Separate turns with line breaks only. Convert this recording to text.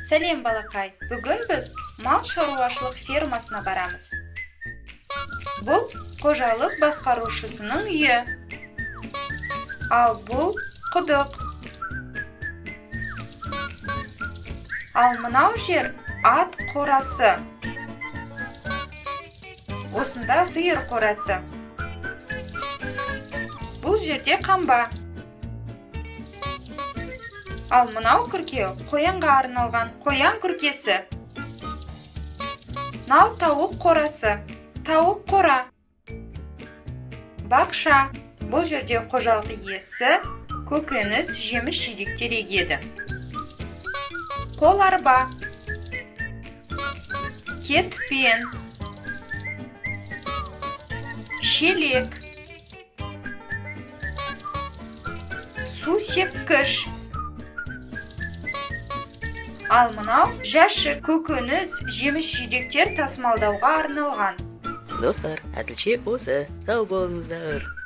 Сәлем балақай, бүгін біз мал шаруашылық фермасына барамыз. Бұл қожалық басқарушысының үйі. Ал бұл құдық. Ал мынау жер ат қорасы. Осында сиыр қорасы. Бұл жерде қамба. Ал мынау күрке қоянға арналған қоян күркесі. Мынау тауық қорасы, тауық қора. Бақша. Бұл жерде қожалық иесі көкөніс, жеміс-жидектер егеді. Қол арба, кетпен, шелек, су сепкіш. Ал мынау жәшік, көкөніс, жеміс-жидектер тасымалдауға арналған.
Достар, әзілше осы. Сау болыңыздар.